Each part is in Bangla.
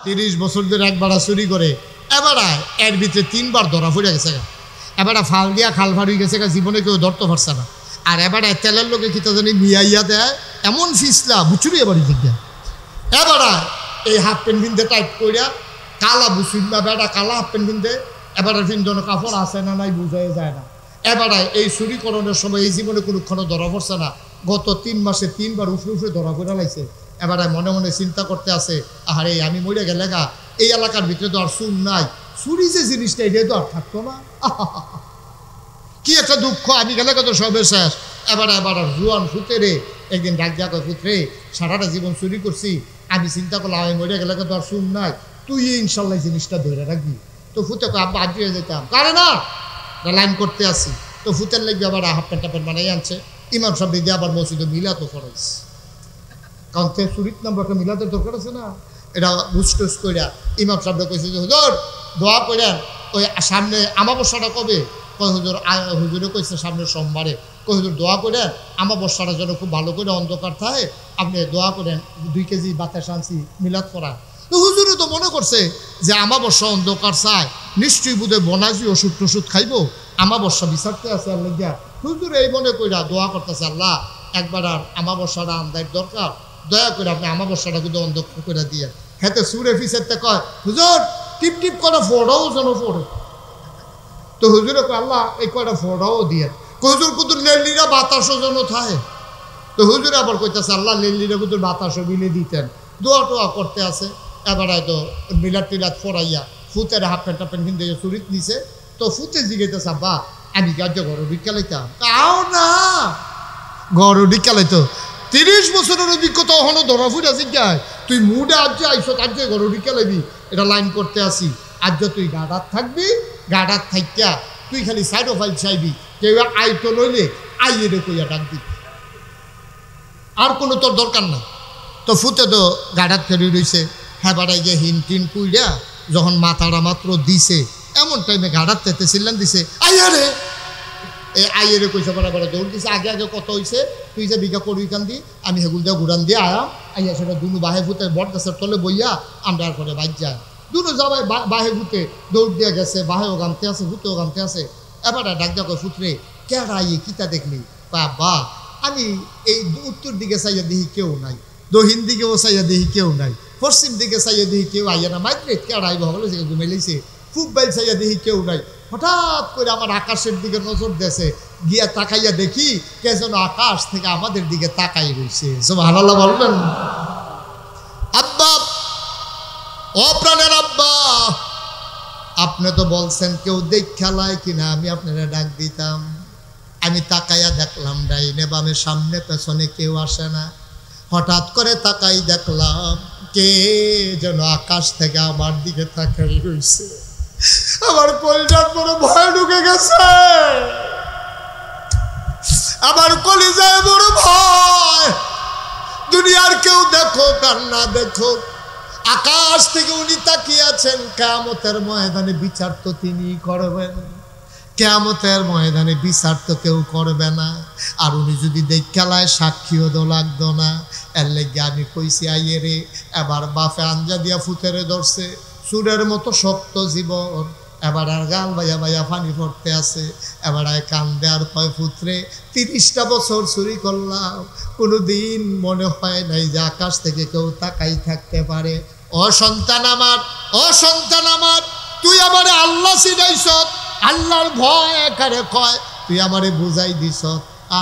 30 বছর ধরে একবার চুরি করে, এবার এর ভিতরে 3 বার ধরা পড়ে গেছে। এবার ফাল দিয়া খাল ফার হয়ে গেছে, জীবনে কেউ ধরতে পারছে না। আর এবার তেলের লোকে কিতা জানি মিয়াইয়া দেয়, এমন ফিসলা বুচুরি এবার দিকে। এবার এই হাফ প্যান্ট কিনতে টাইট করিয়া কালা বুচুর না বেড়া কালা হাফ প্যান্ট কিনতে, এবার ফিনজনের কাপড় আছে না নাই বুঝাই যায় না। এবার এই চুরিকরণের সময় এই জীবনে কোনোক্ষণ ধরা পড়ছে না। গত 3 মাসে 3 বার উফরে উফরে ধরা পড়ে লাইছে। এবার মনে মনে চিন্তা করতে আছে, আরে আমি মরে গেলে গা, এই এলাকার ভিতরে তো আর চুর নাই, চুরি যে জিনিসটা এটা তো আর থাকতো না। কি একটা দুঃখ, আমি গেলে কত সবে শেষ। এবার জুয়ান ফুতেরে একদিন ডাক দিয়া কয়, ফুতরে সারাটা জীবন চুরি করছি, আমি চিন্তা করলাম আমি মরে গেলে কত আর চুর নাই, তুই ইনশাল্লাহ জিনিসটা ধরে রাখবি। তো ফুতে কয়, আব্বা হাজিয়ে যেতাম, কারে না লাইন করতে আসি। তো ফুতের লাগবে আবার হাফ প্যান্ট টাপেন বানাই আনছে। ইমাম সাহেব দিয়ে আবার মসজিদে মিলাতো খরচ, কারণ তে চুরির নাম্বারটা মিলাতে দরকার আছে না। এটা বুঝটুস কইরা ইমাম সাহেবটা কইছে যে হুজুর দোয়া করেন, ওই সামনে আমাবস্যাটা কবে? কয় হুজুর, হুজুরে কইছে সামনে সোমবারে। কই হুজুর দোয়া করেন আমাবস্যাটা যেন খুব ভালো করে অন্ধকার থাকে, আপনি দোয়া করেন 2 কেজি বাতাস আনছি মিলাদ করা। তো হুজুরে তো মনে করছে যে আমাবস্যা অন্ধকার চায়, নিশ্চয়ই বুধে বনাজি ওষুধ টষুধ খাইব, আমাবস্যা বিচারতে আছে আর লেগিয়া হুজুর এই মনে কইরা দোয়া করতেছে, আল্লাহ একবার আর আমাবস্যাটা আন্দার দরকার, দয়া করে আপনি আমাবস্যাটা কিন্তু অন্ধকার করে দিয়ে। হেতে সুরে ফিসেরতে কয় হুজুর টিপ টিপ করে ফোড়াও যেন ফোড়ে। তো হুজুরে কয় আল্লাহ এই কয়টা ফোড়াও দিয়ে। হুজুর কুতুর লেলিরা বাতাসও যেন থাকে। তো হুজুরে আবার কইতেছে আল্লাহ লেলিরা কুতুর বাতাসও মিলে দিতেন। দোয়া টোয়া করতে আছে। এবার হয়তো মিলাদ টিলাদ ফোড়াইয়া ফুতের হাফ প্যান্ট টাপ প্যান্ট কিনতে চুরিত নিছে। তো ফুতে জিগাইতেছে আব্বা আমি কার্য ঘর ভিক্ষা লাইতাম। তাও না ঘর ভিক্ষা লাইতো, 30 বছরের অভিজ্ঞতা হনো ধরা ফুটা জিজ্ঞায়, তুই মুডে আজ আইসো তার যে ঘর ভিক্ষা লাইবি, এটা লাইন করতে আসি। আজ তুই গাডার থাকবি, গাডার থাইকা তুই খালি সাইড অফ আইল চাইবি, কেউ আইতো লইলে আইয়ে রে কইয়া ডাক দিবি, আর কোনো তোর দরকার না। তো ফুতে তো গাডার ফেরি রইছে। হ্যাঁ বাড়াই গিয়ে হিন টিন পুইরা যখন মাথাটা মাত্র দিছে, এমন টাইমে গাডার তেতে ছিলেন দিছে আইয়া রে। এই আইয়ে রে কইসা বড় বড় দৌড় দিছে। আগে আগে কত হয়েছে, তুই যে বিঘা করবি কান দি, আমি হেগুল দিয়ে ঘুরান দিয়ে আয়াম। আইয়া সেটা দুনু বাহে ফুতে বট গাছের তলে বইয়া আমরা করে বাইক যায়। দুনু যাবাই বাহে ফুতে দৌড় দিয়ে গেছে, বাহেও গামতে আছে ফুতেও গামতে আছে। এবার ডাক দিয়া কয় ফুটরে কেডা আইয়ে কিতা দেখলি? বাবা আমি এই উত্তর দিকে চাইয়া দেখি কেউ নাই, দক্ষিণ দিকেও চাইয়া দেখি কেউ নাই, পশ্চিম দিকে চাইয়া দেখি কেউ আইয়া না, মাইগ্রেট কেডা আইব হলো যে ঘুমে লাইছে। ফুক বাইল চাইয়া দেখি কেউ নাই। হঠাৎ করে আমার আকাশের দিকে নজর দেশে গিয়া তাকাইয়া দেখি কে যেন আকাশ থেকে আমাদের দিকে তাকাই রয়েছে। সুবহানাল্লাহ বলবেন। আব্বা ও প্রাণের আব্বা, আপনি তো বলছেন কেউ দেখ খেলায় কিনা আমি আপনারা ডাক দিতাম। আমি তাকাইয়া দেখলাম ডাইনে বামে সামনে পেছনে কেউ আসে না। হঠাৎ করে তাকাই দেখলাম কে যেন আকাশ থেকে আমার দিকে তাকাই রয়েছে। আমার কলিজার বড় ভয় ঢুকে গেছে, আমার কলিজায় বড় ভয়। দুনিয়ার কেউ দেখো কার না দেখো, আকাশ থেকে উনি তাকিয়ে আছেন। কিয়ামতের ময়দানে বিচার তো তিনি করবেন, কিয়ামতের ময়দানে বিচার তো কেউ করবে না। আর উনি যদি দেখ খেলায় সাক্ষীও তো লাগতো না। এর লেগে আমি কইছি আইয়ে রে, এবার বাফে আঞ্জা দিয়া ফুতেরে ধরছে, সুরের মতো শক্ত জীবন। এবার আর গাল বাইয়া বাইয়া পানি পড়তে আছে। এবার আর কান্দে আর কয় ফুতরে 30টা বছর চুরি করলাম, কোনোদিন মনে হয় নাই যে আকাশ থেকে কেউ তাকাই থাকতে পারে। ও সন্তান আমার, ও সন্তান আমার, তুই আমারে আল্লাহ চিনাইছ, আল্লাহর ভয় একারে কয় তুই আমারে বুঝাই দিছ।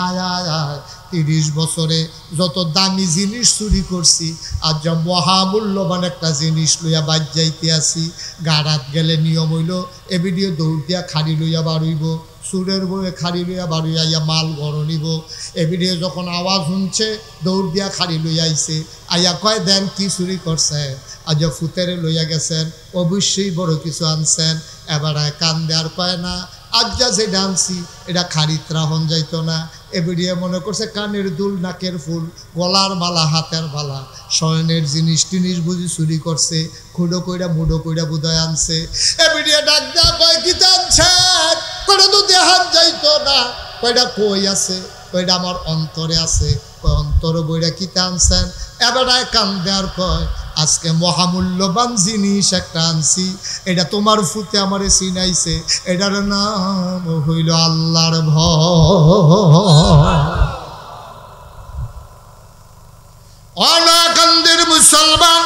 আয় আয় আয় 30 বছরে যত দামি জিনিস চুরি করছি, আর যা মহামূল্যবান একটা জিনিস লইয়া বাদ যাইতে আসি। গাড়াত গেলে নিয়ম হইল এ ভিডিও দৌড় দিয়া খাড়ি লইয়া বাড়ইব, সুরের বইয়ে খাড়ি লইয়া বাড়ি আইয়া মাল গড় নিব। এ ভিডিও যখন আওয়াজ শুনছে দৌড় দিয়া খাড়ি লইয়া আইছে, আইয়া কয় দেন কি চুরি করছেন? আজ ফুতেরে লইয়া গেছেন, অবশ্যই বড় কিছু আনছেন। এবার কান্দে আর কয় না আজ যা যে ডান্সি এটা খারিত রাহন যাইতো না। এ ভিডিও মনে করছে কানের দুল, নাকের ফুল, গলার মালা, হাতের মালা, শয়নের জিনিস টিনিস বুঝি চুরি করছে, খুঁড়ো কইরা মুডো কইরা বুধয় আনছে। এ ভিডিও ডাক দেওয়া কয় কি টানছেন? কয়টা তো দেহান যাইতো না। কয়টা কই আছে? কয়টা আমার অন্তরে আছে। কয় অন্তর বইরা কি টানছেন? এবার কান্দে আর কয় আজকে মহামূল্যবান জিনিস একটা আনছি, এটা তোমার ফুতে আমারে চিনাইছে, এটার নাম হইল আল্লাহর ভয়। অনাকান্দের মুসলমান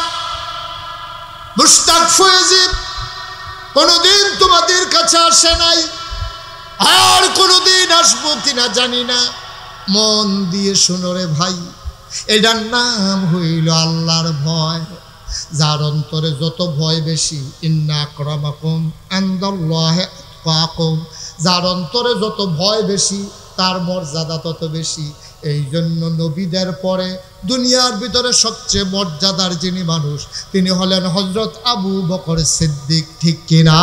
মুশতাক ফয়েজিব কোনদিন তোমাদের কাছে আসে নাই, আর কোনদিন আসবো কিনা জানি না। মন দিয়ে শোনো রে ভাই, এটার নাম হইল আল্লাহর ভয়। যার অন্তরে যত ভয় বেশি, ইন্না আকরামাকুম ইনদাল্লাহি আতকাকুম, যার অন্তরে যত ভয় বেশি তার মর্যাদা তত বেশি। এই জন্য নবীদের পরে দুনিয়ার ভিতরে সবচেয়ে মর্যাদার যিনি মানুষ, তিনি হলেন হযরত আবু বকর সিদ্দিক। ঠিক কিনা?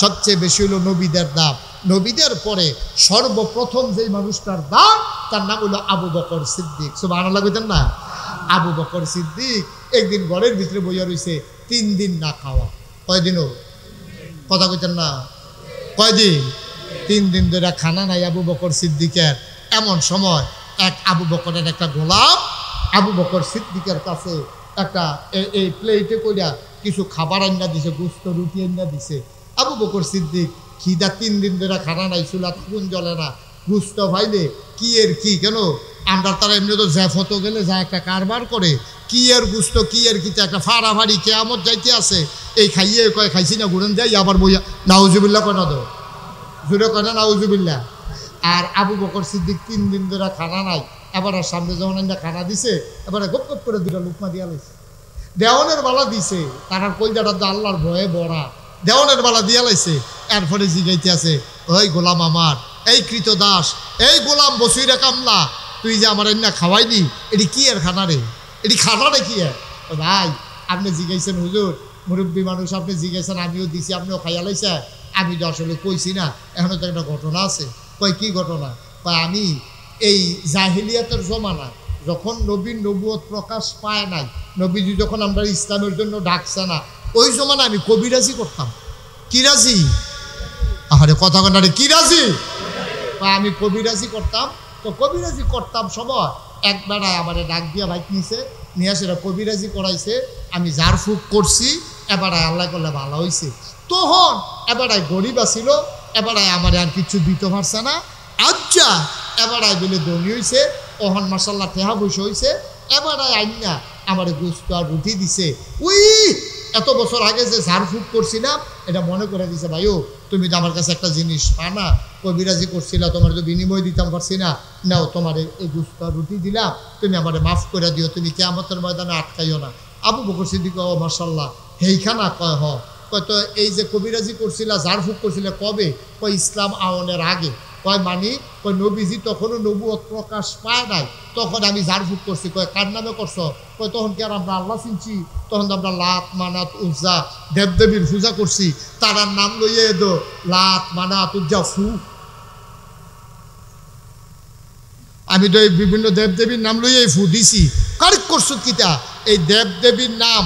সবচেয়ে বেশি হলো নবীদের দাম। নবীদের পরে সর্বপ্রথম যেই মানুষটার দাম, তার নাম হলো আবু বকর সিদ্দিক। সুবহানাল্লাহ কইতেন না? আবু বকর সিদ্দিক একদিন ঘরের ভিতরে বইয়া রইছে, 3 দিন না খাওয়া। কয়দিনও কথা কইতেন না? কয়দিন? 3 দিন ধরে খানা নাই আবু বকর সিদ্দিকের। এমন সময় এক আবু বকরের একটা গোলাম আবু বকর সিদ্দিকের কাছে একটা এই প্লেটে কইরা কিছু খাবার আইনা দিছে, গোস্ত রুটি আইনা দিছে। আবু বকর সিদ্দিক খিদা, 3 দিন ধরে খানা নাই, চুলা আগুন জ্বলে না, গুস্ত ভাইলে কি এর কি, কেন আমরা তারা এমনি তো জ্যাফত গেলে যা একটা কারবার করে, কি এর গুস্ত কি এর কিতে একটা ফাড়াফাড়ি কেয়ামত যাইতে আছে। এই খাইয়ে কয় খাইছি না ঘুরেন যাই, আবার বইয়া নাউজুবিল্লাহ কয় না, তো জুড়ে কয় না নাউজুবিল্লাহ। আর আবু বকর সিদ্দিক 3 দিন ধরে খানা নাই, এবার আর সামনে যখন খানা দিছে, এবারে গপ গপ করে 2টা লুকমা দিয়া লাইছে। দেওয়ানের বালা দিছে, তার কলজাটা তো আল্লাহর ভয়ে বড়া, দেওয়ানের বালা দিয়া লাইছে। এরপরে জিগাইতে আছে, ওই গোলাম আমার, এই কৃত দাস, এই গোলাম বসিরে কামলা, তুই যে আমার এনে খাওয়াইনি, এটি কি এর খানা রে, এটি খানা রে কি এর? ভাই আপনি জিগাইছেন হুজুর, মুরব্বী মানুষ, আপনি জিগাইছেন, আমিও দিছি, আপনিও খাইয়া লাইছে। আমি তো আসলে কইছি না, এখনো তো একটা ঘটনা আছে। কয় কি ঘটনা? কয় আমি এই জাহিলিয়াতের জমানা, যখন নবীর নবুয়ত প্রকাশ পায় নাই, নবীজি যখন আমরা ইসলামের জন্য ডাকছে না, ওই জমানা আমি কবিরাজি করতাম। কি রাজি? আরে কথা কন্যারে কি রাজি? আমি কবিরাজি করতাম। তো কবিরাজি করতাম সময় এক বেড়ায় আমার ডাক দিয়া বাইক নিছে, নিয়ে সেটা কবিরাজি করাইছে, আমি ঝাড় ফুক করছি, এবারায় আল্লাহ করলে ভালো হয়েছে। তখন এবারায় গরিব আসিল, এবারায় আমার আর কিছু দিতে পারছে না। আচ্ছা এবারায় বলে ধনী হয়েছে, ওহন মাসাল্লাহ টেহা বসে হয়েছে, এবারায় আইনা আমার গোস্ত আর রুটি দিছে। উই এত বছর আগে যে ঝাড় ফুক করছিলাম, এটা মনে করে দিছে, ভাইও তুমি তো আমার কাছে একটা জিনিস পানা, কবিরাজি করছিলা, তোমার তো বিনিময় দিতাম পারছি না, নাও তোমার এই গোস্ত আর রুটি দিলাম, তুমি আমার মাফ করে দিও, তুমি কিয়ামতের ময়দানে আটকাইও না। আবু বকর সিদ্দিক ও মাশাল্লাহ হেইখানা কয় হ, কয় তো এই যে কবিরাজি করছিলা, ঝাড় ফুক করছিলা কবে? কয় ইসলাম আওয়ানের আগে। কয় মানি? কয় নবীজি তখনও নবুয়ত প্রকাশ পায় নাই, তখন আমি ঝাড়ফুঁক করছি। কয় কার নামে করছ? কয় তখন কি আর আমরা আল্লাহ চিনছি? তখন তো আমরা লাত মানাত উজ্জা দেবদেবীর পূজা করছি, তারার নাম লইয়ে দো লাত মানাত উজ্জা ফু। আমি তো এই বিভিন্ন দেবদেবীর নাম লইয়ে ফু দিছি। কারেক করছো কিতা? এই দেবদেবীর নাম,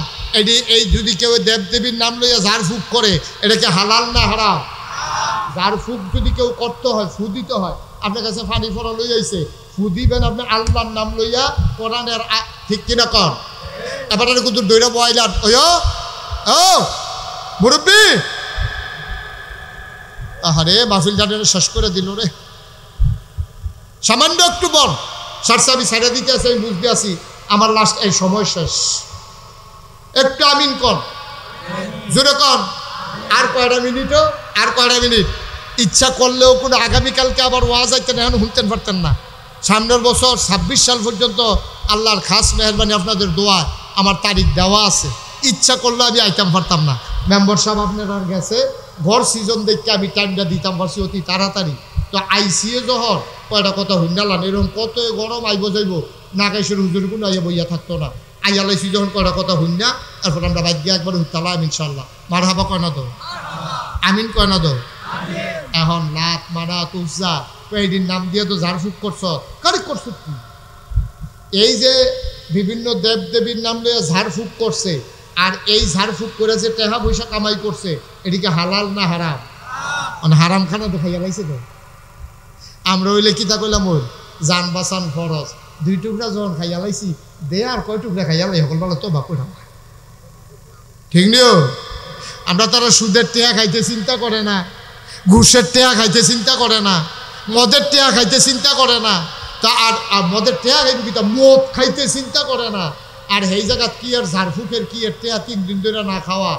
এই যদি কেউ দেবদেবীর নাম লইয়া ঝাড়ফুঁক করে, এটা কি হালাল না হারাম? ঝাড়ফুঁক যদি কেউ করতে হয়, ফু দিতে হয়। আপনার কাছে পানি ফোড়া লই আইছে, ফু দিবেন আপনি আল্লাহর নাম লইয়া, কোরআনের, ঠিক কিনা কর? এবার কিন্তু দৈরা বয়লার ওই ও মুরব্বী, আহারে মাহফিল জানের শেষ করে দিল রে। সামান্য একটু বল সারসা আমি সাইডে দিতে আছি, আমি বুঝতে আছি আমার লাস্ট এই সময় শেষ। একটু আমিন কর, জোরে কর। আর কয়টা মিনিটও, আর কয়টা মিনিট। ইচ্ছা করলেও কোনো আগামীকালকে আবার ওয়াজ আইতেন, এখন শুনতেন পারতেন না। সামনের বছর 26 সাল পর্যন্ত আল্লাহর খাস মেহরবানি আপনাদের দোয়া আমার তারিখ দেওয়া আছে। ইচ্ছা করলে আমি আইতাম পারতাম না। মেম্বার সাহেব আপনারা গেছে, ঘর সিজন দেখতে আমি টাইমটা দিতাম পারছি অতি তাড়াতাড়ি। তো আইসিএ জহর কয়টা কথা হুন্ডালান, এরকম কত গরম আইব যাইব, নাকাইশের হুজুর কোনো আইয়া বইয়া থাকতো না। আইয়ালাইছি যখন কয়টা কথা হুন্ডা, তারপর আমরা বাদ গিয়ে একবার হুতালাম ইনশাল্লাহ। মার হাবা কয় না তো, আমিন কয় না তো। এখন লাত মানাত উজ্জা কয়েকদিন নাম দিয়ে তো ঝাড়ফুঁক করছ, কারেক্ট করছ কি? এই যে বিভিন্ন দেবদেবীর নাম লইয়া ঝাড়ফুঁক করছে, আর এই ঝাড়ফুঁক করে যে টেহা পয়সা কামাই করছে, এটিকে হালাল না হারাম? মানে হারাম খানা তো খাইয়া লাইছে তো। আমরা হইলে কিতা কইলাম, ওই জান বাঁচান ফরজ, 2 টুকরা যখন খাইয়া লাইছি দে আর কয় টুকরা খাইয়া লাই সকল বেলা তো বাপু না ঠিক নিও আমরা তারা সুদের টেয়া খাইতে চিন্তা করে না ঘুষের টেয়া খাইতে চিন্তা করে না মদের টেয়া খাইতে চিন্তা করে না তা আর মদের টেয়া খাইতে কি তা মদ খাইতে চিন্তা করে না আর এই জায়গা কি আর ঝাড়ফুকের কি এর টেয়া 3 দিন ধরে না খাওয়া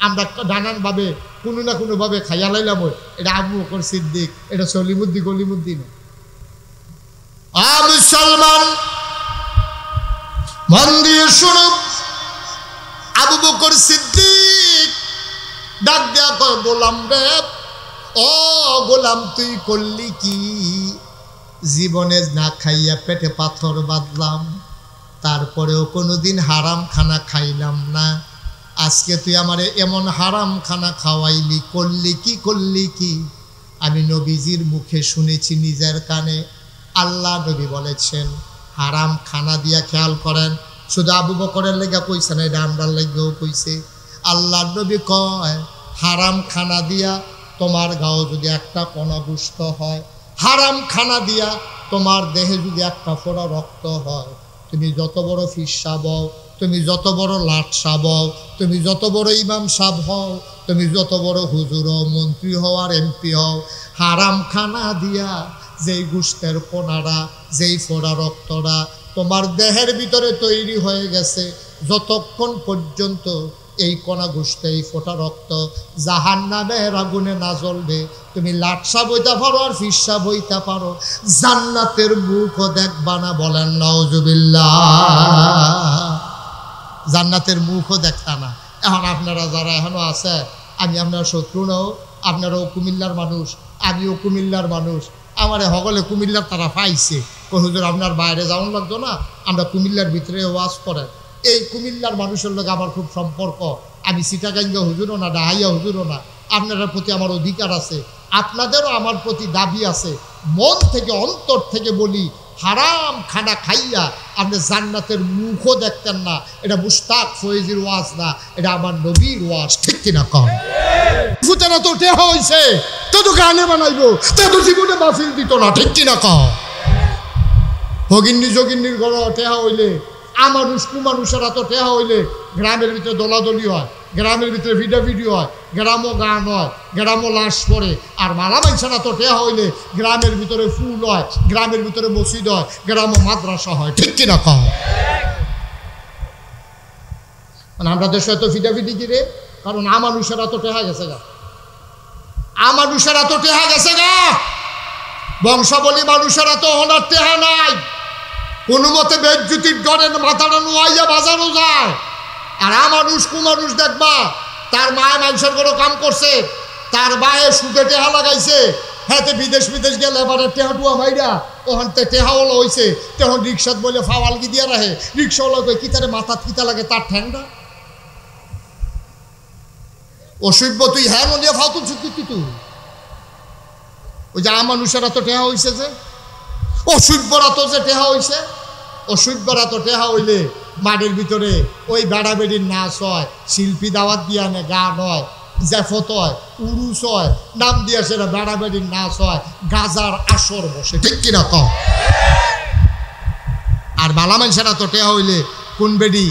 আমরা নানানভাবে কোনো না কোনোভাবে খাইয়া লাইলাম এটা আবু বকর সিদ্দিক এটা সলিমুদ্দিন গলিমুদ্দিন মুসলমান মন দিয়ে শুনো আবু বকর সিদ্দিক ডাক দেয়া কয় গোলাম রে ও গোলাম তুই করলি কি জীবনে না খাইয়া পেটে পাথর বাঁধলাম তারপরেও কোনোদিন হারাম খানা খাইলাম না আজকে তুই আমারে এমন হারাম খানা খাওয়াইলি করলি কি আমি নবীজির মুখে শুনেছি নিজের কানে আল্লাহ নবী বলেছেন হারাম খানা দিয়া খেয়াল করেন শুধু আবু বকরের লেগা কইছে না এটা আমরার লেগেও কইছে আল্লাহ নবী কয় হারাম খানা দিয়া তোমার গাও যদি একটা কণা গুস্ত হয় হারাম খানা দিয়া তোমার দেহে যদি একটা ফোঁটা রক্ত হয় তুমি যত বড় ফিরসা বও তুমি যত বড় লাটসা বও তুমি যত বড় ইমাম সাহেব হও তুমি যত বড় হুজুর হও মন্ত্রী হও আর এমপি হও হারাম খানা দিয়া যেই গুস্তের কোনারা যেই ফোঁটা রক্তরা তোমার দেহের ভিতরে তৈরি হয়ে গেছে যতক্ষণ পর্যন্ত এই কণা গুস্তে এই ফোঁটা রক্ত জাহান্নামের আগুনে না জ্বলবে তুমি লাটসা বইতে পারো আর ফিরসা বইতে পারো জান্নাতের মুখও দেখবা না বলেন নাউজুবিল্লাহ জান্নাতের মুখও দেখতা না এখন আপনারা যারা এখনো আছে আমি আপনার শত্রু নাও আপনারাও কুমিল্লার মানুষ আমিও কুমিল্লার মানুষ আমারে হগলে কুমিল্লার তারা পাইছে কই হুজুর আপনার বাইরে যাওয়ান লাগতো না আমরা কুমিল্লার ভিতরে ওয়াজ করেন এই কুমিল্লার মানুষের লোক আমার খুব সম্পর্ক আমি চিটাগাঙ্গা হুজুরও না ডাহাইয়া হুজুরও না আপনাদের প্রতি আমার অধিকার আছে আপনাদেরও আমার প্রতি দাবি আছে মন থেকে অন্তর থেকে বলি হারাম খানা খাইয়া আপনি জান্নাতের মুখও দেখতেন না এটা মুস্তাক ফয়েজির ওয়াজ না এটা আমার নবীর ওয়াজ ঠিক কিনা কম ফুতেরা তো টেহা হইছে তো গানে বানাইবো তো জীবনে মাহফিল দিত না ঠিক কিনা কম ভগিন্নি যোগিন্নির ঘর টেহা হইলে আমানুষ কুমানুষেরা তো টেহা হইলে গ্রামের ভিতরে দলাদলি হয় গ্রামের ভিতরে ভিডিও হয় গ্রামও গান হয় গ্রামও লাশ পড়ে আর মালা মাইছানা তো টেহা হইলে গ্রামের ভিতরে ফুল হয় গ্রামের ভিতরে মসজিদ হয় গ্রামও মাদ্রাসা হয় ঠিক কিনা কম মানে আমরা দেশে এত ফিডাফিডি কিরে কারণ আমানুষেরা তো টেহা গেছে গা আমানুষেরা তো টেহা গেছে গা বংশাবলী মানুষেরা তো ওনার টেহা নাই কোনো মতে বেজ্জুতির ডরে মাথাটা নোয়াইয়া বাজানো যায় আর আমানুষ কুমানুষ দেখবা তার মায় মানুষের কোনো কাম করছে তার বায়ে সুদে টেহা লাগাইছে হ্যাঁ বিদেশ গেলে এবারে টেহাটুয়া মাইরা ওখান থেকে টেহাওয়ালা হয়েছে তখন রিক্সাত বলে ফাওয়ালগি দিয়ে রাখে রিক্সাওয়ালা কই কি তারে মাথাত কিতা লাগে তার ঠ্যাংটা অসভ্য তুই হ্যাঁ নদিয়া ফাও তুলছ তুই ওই যে আমানুষেরা তো টেহা হয়েছে যে অসভ্যরা তো যে টেহা হইছে অসভ্যরা তো টেহা হইলে মাঠের ভিতরে ওই বেড়া বেড়ির নাচ হয় শিল্পী দাওয়াত দিয়া নে গান হয় জেফত হয় উরুস হয় নাম দিয়া সেটা বেড়া বেড়ির নাচ হয় গাজার আসর বসে ঠিক কিনা কম আর বালা মানুষেরা তো টেহা হইলে কোন বেডি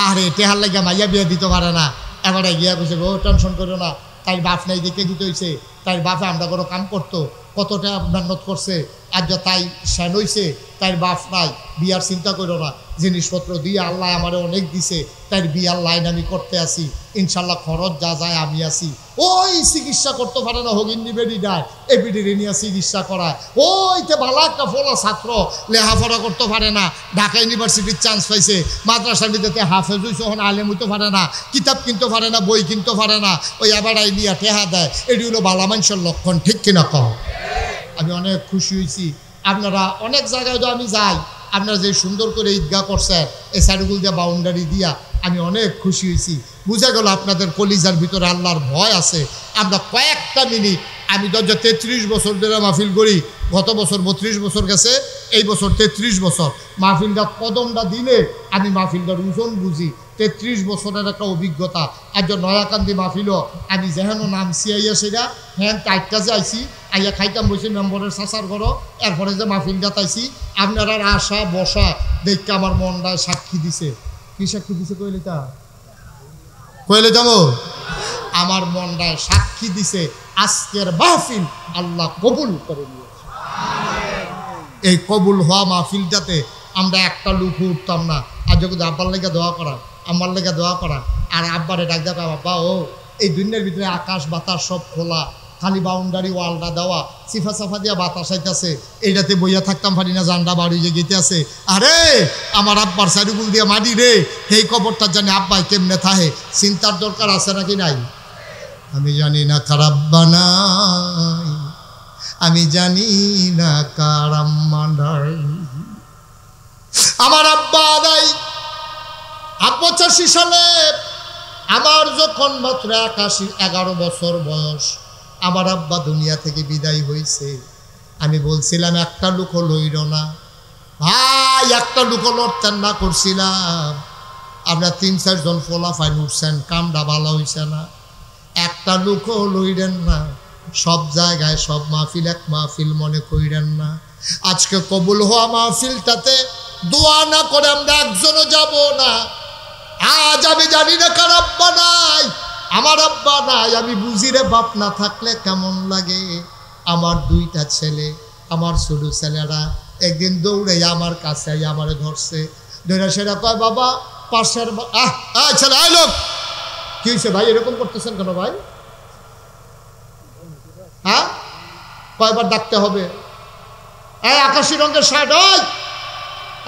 আরে টেহার লাগিয়া মাইয়া বিয়া দিতে পারে না এবারে গিয়া বসে ও টেনশন করো না তাই বাপ নাই দেখে দিতে হয়েছে তাই বাপে আমরা কোনো কাম করতো কতটা মেহনত করছে আর যা তাই শ্যান হইছে তাই বাপ নাই বিয়ার চিন্তা করো না জিনিসপত্র দিয়ে আল্লাহ আমারে অনেক দিছে তাই বিয়ার লাইন আমি করতে আসি ইনশাল্লাহ খরচ যা যায় আমি আসি ওই চিকিৎসা করতে পারে না হগিন্নি বেডি দেয় এই বেডিরে নিয়ে চিকিৎসা করায় ওইতে ভালো একটা ফলা ছাত্র লেখাপড়া করতে পারে না ঢাকা ইউনিভার্সিটির চান্স পাইছে মাদ্রাসার ভিতরে হাফেজ হইছে ওখানে আলেম হইতে পারে না কিতাব কিনতে পারে না বই কিনতে পারে না ওই এবার আইলিয়া টেহা দেয় এটি হলো বালা মানুষের লক্ষণ ঠিক কিনা কম আমি অনেক খুশি হয়েছি আপনারা অনেক জায়গায় তো আমি যাই আপনারা যে সুন্দর করে ঈদগাহ করছেন এই সাইডগুল দিয়ে বাউন্ডারি দিয়া আমি অনেক খুশি হয়েছি বুঝা গেল আপনাদের কলিজার ভিতরে আল্লাহর ভয় আছে আমরা কয়েকটা মিনিট আমি তো 33 বছর ধরে মাহফিল করি গত বছর 32 বছর গেছে এই বছর 33 বছর মাহফিলটা কদমটা দিলে আমি মাহফিলটার ওজন বুঝি 33 বছরের একটা অভিজ্ঞতা আজ নয়াকান্দি মাহফিলও আমি যেহেন নাম সিয়াইয়া সেটা হ্যাঁ টাইটটা যে আইছি আইয়া খাইতাম বসে মেম্বরের চাচার ঘরও, এরপরে যে মাহফিল গাতাইছি আপনার আর আসা বসা দেখতে আমার মনটা সাক্ষী দিছে। কি সাক্ষী দিছে কইলে তা কইলে যাবো, আমার মনটা সাক্ষী দিছে আজকের মাহফিল আল্লাহ কবুল করে নিয়েছে। এই কবুল হওয়া মাহফিলটাতে আমরা একটা লুক উঠতাম না। আর যখন আব্বার লেগে দোয়া করা, আমার লেগে দোয়া করা, আর আব্বারে ডাক দেখা, বাবা ও এই দুনিয়ার ভিতরে আকাশ বাতাস সব খোলা, খালি বাউন্ডারি ওয়ালটা দেওয়া, সিফা সাফা দিয়া বাতাস আইতাছে, এইটাতে বইয়া থাকতাম পারি না, জানডা বাড়ি যে গেতে আছে। আরে আমার আব্বার চারিগুল দিয়া মাটি রে, সেই কবরটা জানি আব্বাই কেমনে থাহে, চিন্তার দরকার আছে নাকি নাই? আমি জানি না কার আব্বা নাই, আমি জানি না কার আম্মা নাই। আমার আব্বা নাই। 85 সালে আমার যখন মাত্র 11 বছর বয়স, আমার আব্বা দুনিয়া থেকে বিদায় হয়েছে। আমি বলছিলাম একটা লুকো লইল না ভাই, একটা লুকো লড়তেন না করছিলাম। আমরা 3-4 জন ফোলাফাইন উঠছেন, কামটা ভালো হইছে না, একটা লুকো লইলেন না। সব জায়গায় সব মাহফিল এক মাহফিল মনে কইরেন না। আজকে কবুল হওয়া মাহফিলটাতে দোয়া না করে আমরা একজনও যাব না। আজ আমি জানি না কার আব্বা নাই, আমার আব্বা নাই। আমি বুঝি রে, বাপ না থাকলে কেমন লাগে। আমার 2টা ছেলে, আমার ছোট ছেলেরা একদিন দৌড়ে আমার কাছে আমারে ধরছে, ধরে সেটা কয় বাবা পাশের ছেলে আই লোক। কি হয়েছে ভাই, এরকম করতেছেন কেন ভাই? হ্যাঁ, কয়বার ডাকতে হবে? এই আকাশি রঙের শার্ট,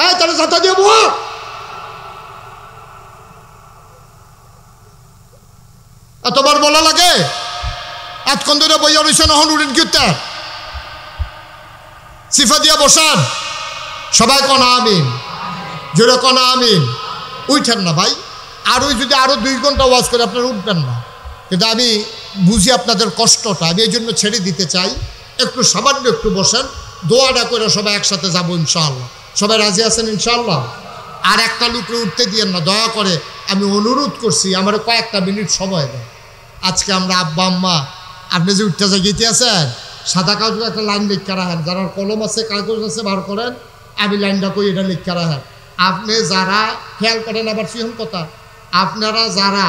এই তাহলে ছাতা দিয়ে বউ, এতবার বলা লাগে? এতক্ষণ ধরে বইয়া রয়েছে, নহন উড়েন কি উত্তর সিফা দিয়া বসান। সবাই কনা আমিন, জোরে কনা আমিন। উঠেন না ভাই, আর ওই যদি আরো 2 ঘন্টা ওয়াজ করে আপনারা উঠবেন না। কিন্তু আমি বুঝি আপনাদের কষ্টটা, আমি এই জন্য ছেড়ে দিতে চাই। একটু সামান্য একটু বসেন, দোয়াটা করে সবাই একসাথে যাবো ইনশাআল্লাহ। সবাই রাজি আছেন ইনশাআল্লাহ? আর একটা লুকরে উঠতে দিয়েন না দয়া করে, আমি অনুরোধ করছি, আমার কয়েকটা মিনিট সময় দেন। আজকে আমরা আব্বা আম্মা, আপনি যে উঠতে গেতে আছেন, সাদা কাগজে একটা লাইন লিখা রাখেন, যারা কলম আছে কাগজ আছে বার করেন, আমি লাইনটা কই এটা লিখা রাখেন। আপনি যারা খেয়াল করেন, আবার সিহন কথা, আপনারা যারা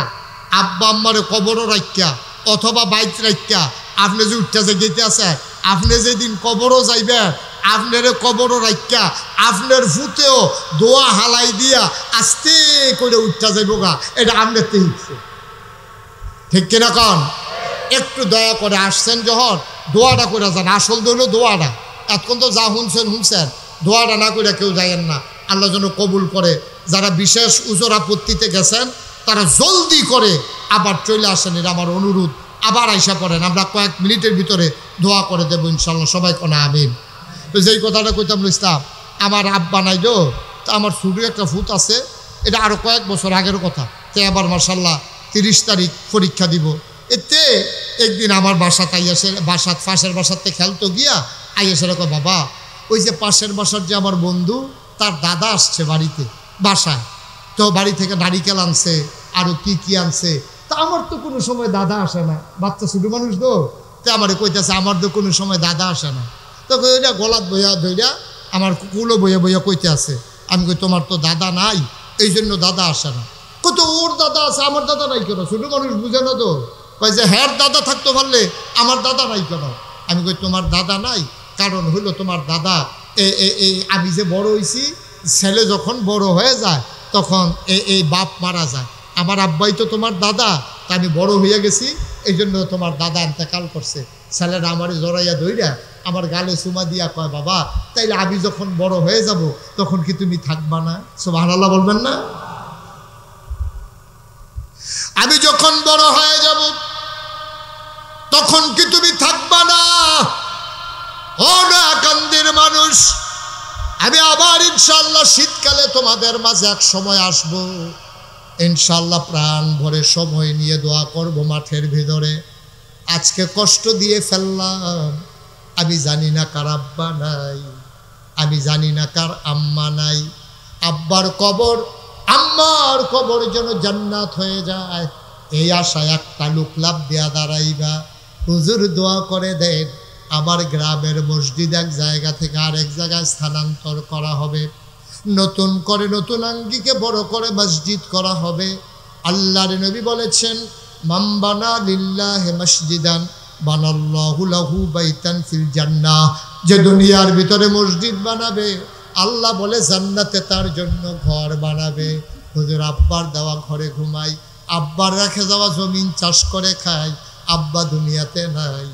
আব্বা আম্মারে কবরও রাখিয়া অথবা বাইক রাখিয়া আপনি যে উঠতে গেতে আছেন, আপনি যেদিন কবরও যাইবেন, আপনার কবরও রাখিয়া আপনার ফুতেও দোয়া হালাই দিয়া আস্তে করে উঠতে যাইব গা, এটা আপনার তে হিচ্ছে, ঠিক কিনা কন? একটু দয়া করে আসছেন যখন দোয়াটা করে যান। আসল দইল দোয়াটা, এতক্ষণ তো যা শুনছেন, দোয়াটা না করে কেউ যাইয়েন না। আল্লাহ যেন কবুল করে। যারা বিশেষ উজর আপত্তিতে গেছেন তারা জলদি করে আবার চলে আসেন, এটা আমার অনুরোধ। আবার আইসা পড়েন, আমরা কয়েক মিনিটের ভিতরে দোয়া করে দেবো ইনশাল্লাহ। সবাই কোনা আমিন। তো যেই কথাটা কইতাম ইসলাম, আমার আব্বা নাই তো আমার ছোটো একটা ফুট আছে, এটা আরও কয়েক বছর আগের কথা। তো আবার মার্শাল্লাহ 30 তারিখ পরীক্ষা দিব। এতে একদিন আমার বাসাতে আইয়াছে, পাশের বাসাতে খেলতো গিয়া আইয়াছে, রেখো বাবা ওই যে পাশের বাসার যে আমার বন্ধু, তার দাদা আসছে বাড়িতে, বাসায়। তো বাড়ি থেকে নারিকেল আনছে, আরও কি আনছে। তা আমার তো কোনো সময় দাদা আসে না, বাচ্চা ছোটো মানুষ তো। তো আমার কইতেছে আমার তো কোনো সময় দাদা আসে না। তো ওইটা গলাত বইয়া ধইরা আমার কুলো বইয়া কইতে আছে। আমি কই তোমার তো দাদা নাই, এই জন্য দাদা আসে না। কত ওর দাদা আছে, আমার দাদা নাই কেন? ছোটো মানুষ বুঝে না তো, কয় যে হ্যাঁ দাদা থাকতে পারলে আমার দাদা নাই কেন? আমি কই তোমার দাদা নাই, কারণ হইলো তোমার দাদা আমি যে বড় হয়েছি, ছেলে যখন বড় হয়ে যায় তখন এই বাপ মারা যায়। আমার আব্বাই তো তোমার দাদা, তা আমি বড় হইয়া গেছি, এই জন্য তোমার দাদা ইন্তেকাল করছে। ছেলেরা আমারে জড়াইয়া ধইরা আমার গালে চুমা দিয়া কয় বাবা তাইলে আমি যখন বড় হয়ে যাব তখন কি তুমি থাকবা না? সুবহানাল্লাহ বলবেন না? আমি যখন বড় হয়ে যাব তখন কি তুমি থাকবা না? ও না কান্দির মানুষ, আমি আবার ইনশাআল্লাহ শীতকালে তোমাদের মাঝে এক সময় আসব, ইনশাআল্লাহ প্রাণ ভরে সময় নিয়ে দোয়া করব মাঠের ভিতরে। আজকে কষ্ট দিয়ে ফেললাম, আমি জানি না কার আব্বা নাই, আমি জানি না কার আম্মা নাই। আব্বার কবর আম্মার কবর যেন জান্নাত হয়ে যায়, এই আশায় একটা লোক লাভ দেয়া দাঁড়াইবা। হুজুর দোয়া করে দেন আবার গ্রামের মসজিদ এক জায়গা থেকে আরেক জায়গায় স্থানান্তর করা হবে, নতুন করে নতুন আঙ্গিকে বড় করে মসজিদ করা হবে। আল্লাহর নবী বলেছেন, মান বানা লিল্লাহি মসজিদান বানাল্লাহু লাহু বাইতান ফিল জান্নাহ। যে দুনিয়ার ভিতরে মসজিদ বানাবে, আল্লাহ বলে জান্নাতে তার জন্য ঘর বানাবে। হুজুর আব্বার দেওয়া ঘরে ঘুমাই, আব্বার রেখে যাওয়া জমিন চাষ করে খাই, আব্বা দুনিয়াতে নাই,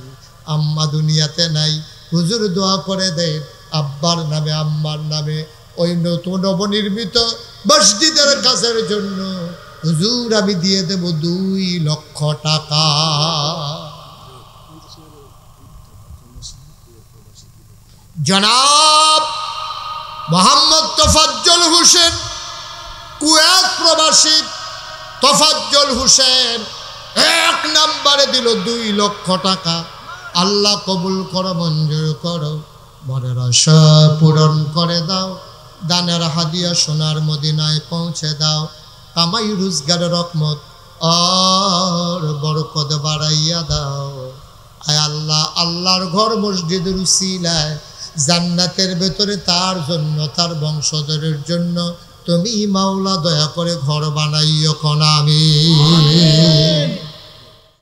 আম্মা দুনিয়াতে নাই। হুজুর দোয়া করে দেয় আব্বার নামে আম্মার নামে ওই নতুন নবনির্মিত মসজিদের কাজের জন্য হুজুর আমি দিয়ে দেব 2 লক্ষ টাকা। জনাব মোহাম্মদ তোফাজ্জল হোসেন, কুয়েত প্রবাসী তোফাজ্জল হোসেন 1 নম্বরে দিল 2 লক্ষ টাকা। আল্লাহ কবুল করো, মঞ্জুর করো, মনের আশা পূরণ করে দাও, দানের হাদিয়া সোনার মদিনায় পৌঁছে দাও, কামাই রোজগারের রহমত আর বরকত বাড়াইয়া দাও। আয় আল্লাহ, আল্লাহর ঘর মসজিদের উসিলায় জান্নাতের ভেতরে তার জন্য তার বংশধরের জন্য তুমি মাওলা দয়া করে ঘর বানাইও কোন আমিন।